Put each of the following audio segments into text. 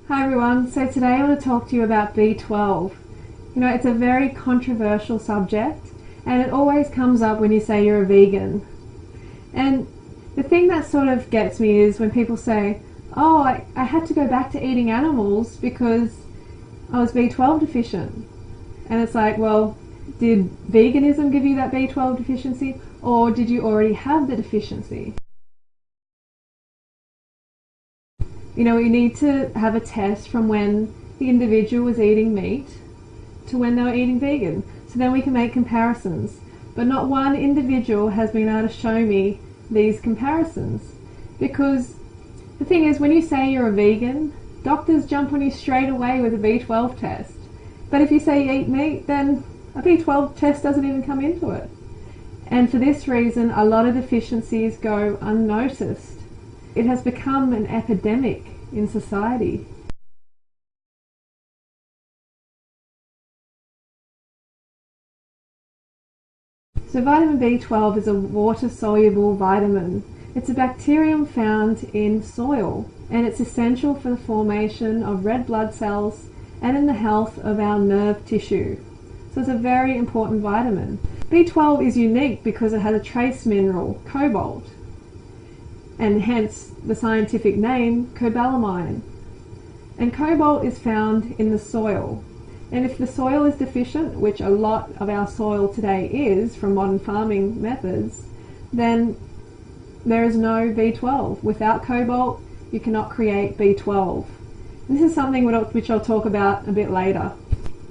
Hi everyone, so today I want to talk to you about B12. It's a very controversial subject and it always comes up when you say you're a vegan. And the thing that sort of gets me is when people say, oh, I had to go back to eating animals because I was B12 deficient. And it's like, well, did veganism give you that B12 deficiency or did you already have the deficiency? We need to have a test from when the individual was eating meat to when they were eating vegan. So then we can make comparisons. But not one individual has been able to show me these comparisons. Because the thing is, when you say you're a vegan, doctors jump on you straight away with a B12 test. But if you say you eat meat, then a B12 test doesn't even come into it. And for this reason, a lot of deficiencies go unnoticed. It has become an epidemic in society. So vitamin B12 is a water-soluble vitamin. It's a bacterium found in soil, and it's essential for the formation of red blood cells and in the health of our nerve tissue. So it's a very important vitamin. B12 is unique because it has a trace mineral, cobalt, and hence the scientific name cobalamin. And cobalt is found in the soil. And if the soil is deficient, which a lot of our soil today is from modern farming methods, then there is no B12. Without cobalt, you cannot create B12. And this is something which I'll talk about a bit later.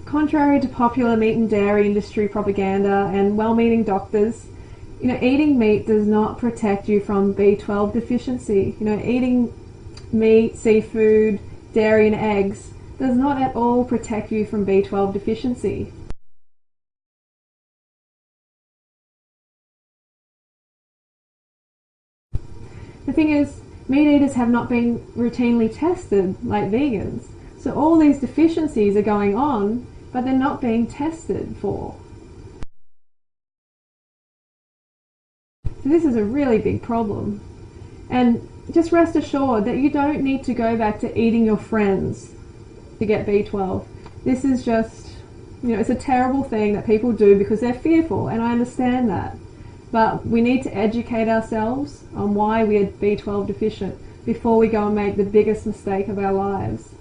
Contrary to popular meat and dairy industry propaganda and well-meaning doctors, eating meat does not protect you from B12 deficiency. Eating meat, seafood, dairy and eggs does not at all protect you from B12 deficiency. The thing is, meat eaters have not been routinely tested like vegans. So all these deficiencies are going on, but they're not being tested for. So this is a really big problem. And just rest assured that you don't need to go back to eating your friends to get B12. This is just, it's a terrible thing that people do because they're fearful, and I understand that. But we need to educate ourselves on why we are B12 deficient before we go and make the biggest mistake of our lives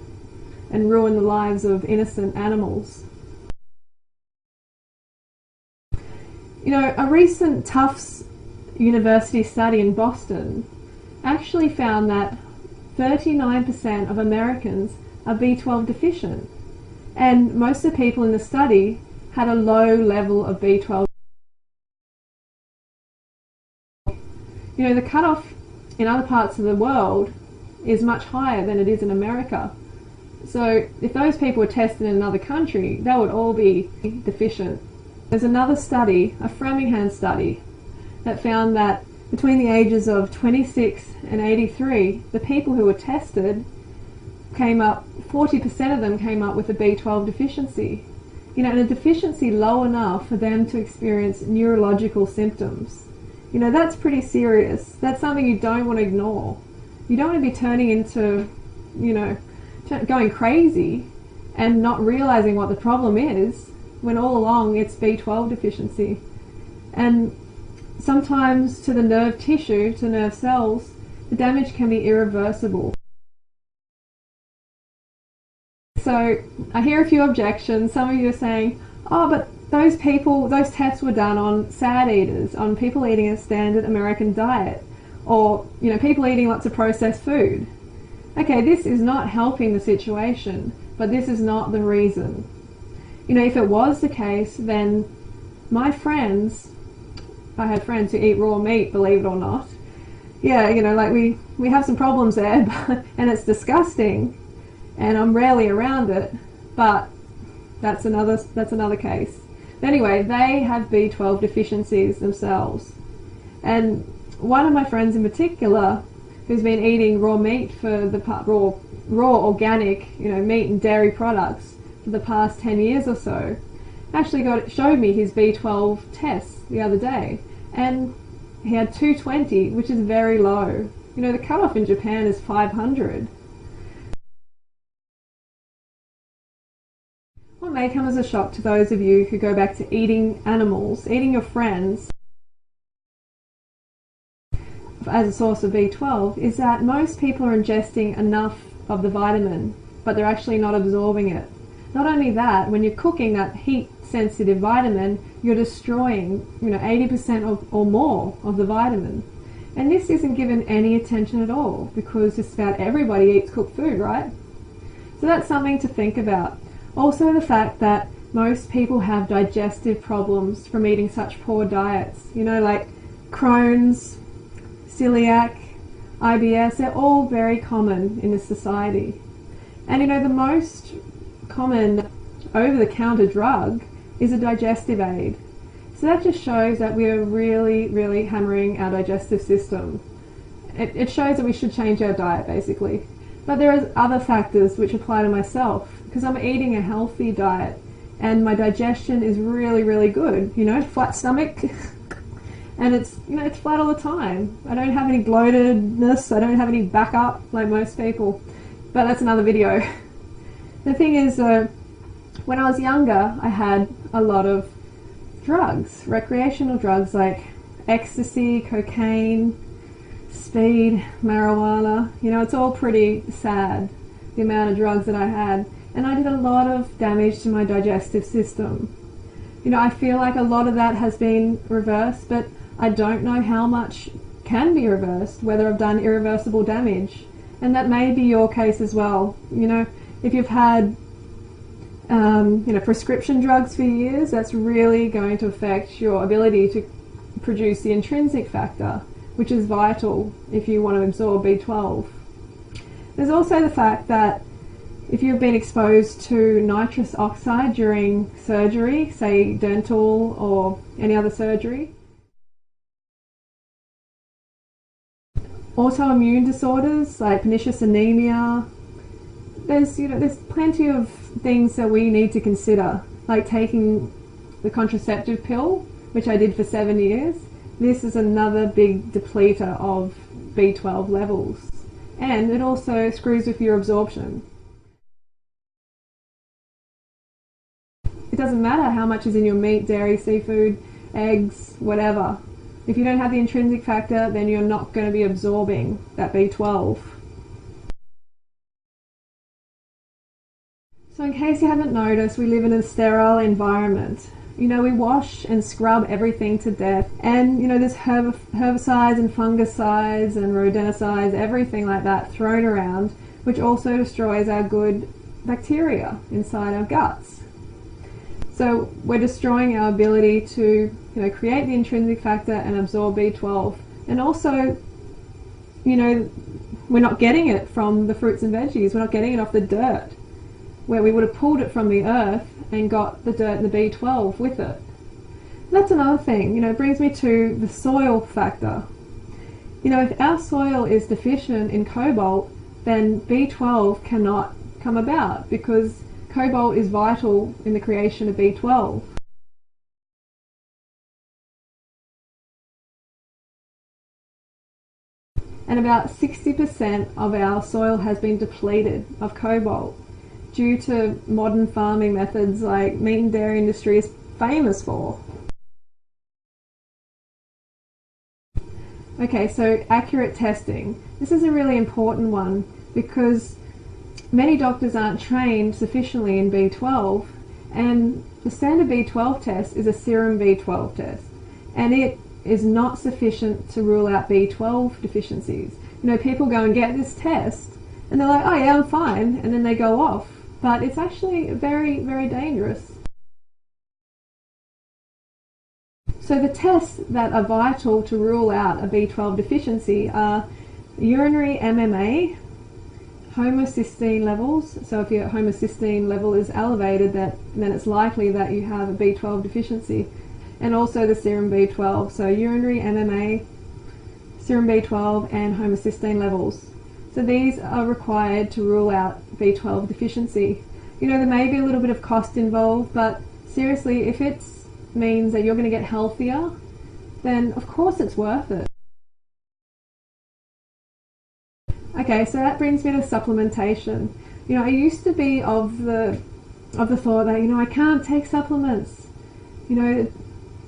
and ruin the lives of innocent animals. A recent Tufts University study in Boston actually found that 39% of Americans are B12 deficient, and most of the people in the study had a low level of B12. The cutoff in other parts of the world is much higher than it is in America. So if those people were tested in another country, they would all be deficient. There's another study, a Framingham study, that found that between the ages of 26 and 83, the people who were tested 40% of them came up with a B12 deficiency. And a deficiency low enough for them to experience neurological symptoms. That's pretty serious. That's something you don't want to ignore. You don't want to be turning into, going crazy and not realizing what the problem is when all along it's B12 deficiency. And sometimes to the nerve tissue, to nerve cells, the damage can be irreversible. So I hear a few objections. Some of you are saying, oh, but those tests were done on sad eaters, on people eating a standard American diet, or people eating lots of processed food. Okay, this is not helping the situation, but this is not the reason. If it was the case, then my friends, I had friends who eat raw meat, believe it or not. Yeah, we have some problems there, and it's disgusting, and I'm rarely around it, but that's another case. But anyway, they have B12 deficiencies themselves. And one of my friends in particular, who's been eating raw meat for the raw organic, meat and dairy products for the past 10 years or so, actually showed me his B12 tests the other day, and he had 220, which is very low. The cutoff in Japan is 500. may come as a shock to those of you who go back to eating animals, eating your friends, as a source of B12, is that most people are ingesting enough of the vitamin, but they're actually not absorbing it. Not only that, when you're cooking that heat-sensitive vitamin, you're destroying 80% or more of the vitamin. And this isn't given any attention at all, because just about everybody eats cooked food, right? So that's something to think about. Also the fact that most people have digestive problems from eating such poor diets, like Crohn's, celiac, IBS, they're all very common in this society. And the most common over-the-counter drug is a digestive aid. So that just shows that we are really, really hammering our digestive system. It shows that we should change our diet, basically. But there are other factors which apply to myself, because I'm eating a healthy diet and my digestion is really, really good. Flat stomach, and it's flat all the time. I don't have any bloatedness, I don't have any backup like most people. But that's another video. The thing is, when I was younger, I had a lot of drugs, recreational drugs like ecstasy, cocaine, speed, marijuana. It's all pretty sad, the amount of drugs that I had. And I did a lot of damage to my digestive system. I feel like a lot of that has been reversed, but I don't know how much can be reversed, whether I've done irreversible damage. And that may be your case as well. If you've had prescription drugs for years, that's really going to affect your ability to produce the intrinsic factor, which is vital if you want to absorb B12. There's also the fact that if you've been exposed to nitrous oxide during surgery, say dental or any other surgery, autoimmune disorders like pernicious anemia, there's plenty of things that we need to consider, like taking the contraceptive pill, which I did for 7 years. This is another big depleter of B12 levels, and it also screws with your absorption. It doesn't matter how much is in your meat, dairy, seafood, eggs, whatever. If you don't have the intrinsic factor, then you're not going to be absorbing that B12. So in case you haven't noticed, we live in a sterile environment. We wash and scrub everything to death. And there's herbicides and fungicides and rodenticides, everything like that thrown around, which also destroys our good bacteria inside our guts. So we're destroying our ability to create the intrinsic factor and absorb B12. And also, we're not getting it from the fruits and veggies. We're not getting it off the dirt, where we would have pulled it from the earth and got the dirt and the B12 with it. That's another thing. It brings me to the soil factor. If our soil is deficient in cobalt, then B12 cannot come about, because cobalt is vital in the creation of B12. And about 60% of our soil has been depleted of cobalt due to modern farming methods like meat and dairy industry is famous for. Okay, so accurate testing. This is a really important one, because many doctors aren't trained sufficiently in B12, and the standard B12 test is a serum B12 test, and it is not sufficient to rule out B12 deficiencies. People go and get this test and they're like, oh yeah, I'm fine, and then they go off, but it's actually very, very dangerous. So the tests that are vital to rule out a B12 deficiency are urinary MMA, homocysteine levels. So if your homocysteine level is elevated, then it's likely that you have a B12 deficiency. And also the serum B12. So urinary MMA, serum B12 and homocysteine levels. So these are required to rule out B12 deficiency. There may be a little bit of cost involved, but seriously, if it means that you're going to get healthier, then of course it's worth it. Okay, so that brings me to supplementation. I used to be of the of the thought that, I can't take supplements. They're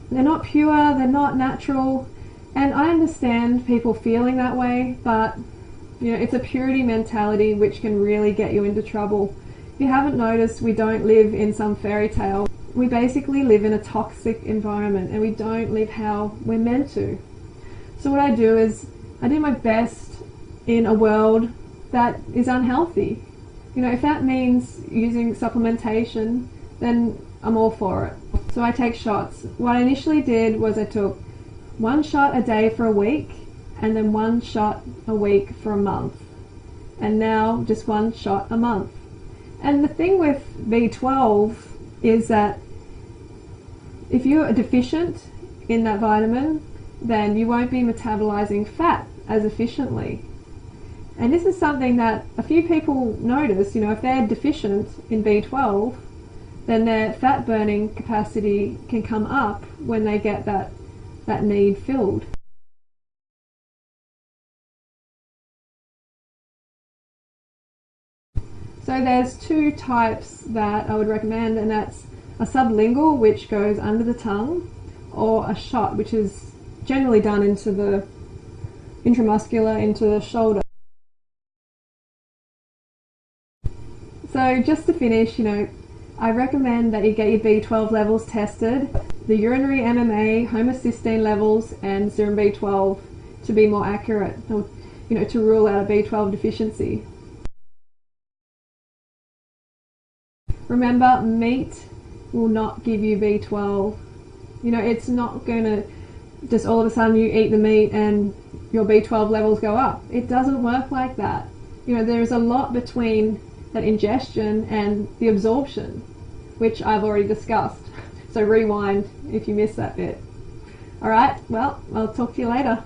not pure, they're not natural. And I understand people feeling that way, but it's a purity mentality which can really get you into trouble. If you haven't noticed, we don't live in some fairy tale. We basically live in a toxic environment, and we don't live how we're meant to. So what I do is I do my best in a world that is unhealthy. If that means using supplementation, then I'm all for it. So I take shots. What I initially did was I took 1 shot a day for a week, and then 1 shot a week for a month. And now just 1 shot a month. And the thing with B12 is that if you are deficient in that vitamin, then you won't be metabolizing fat as efficiently. And this is something that a few people notice. If they're deficient in B12, then their fat burning capacity can come up when they get that need filled. So there's 2 types that I would recommend, and that's a sublingual, which goes under the tongue, or a shot, which is generally done into the intramuscular, into the shoulder. So just to finish, I recommend that you get your B12 levels tested, the urinary MMA, homocysteine levels, and serum B12 to be more accurate, or, to rule out a B12 deficiency. Remember, meat will not give you B12. It's not going to just all of a sudden you eat the meat and your B12 levels go up. It doesn't work like that. There's a lot between that ingestion and the absorption, which I've already discussed. So rewind if you missed that bit. Alright, well, I'll talk to you later.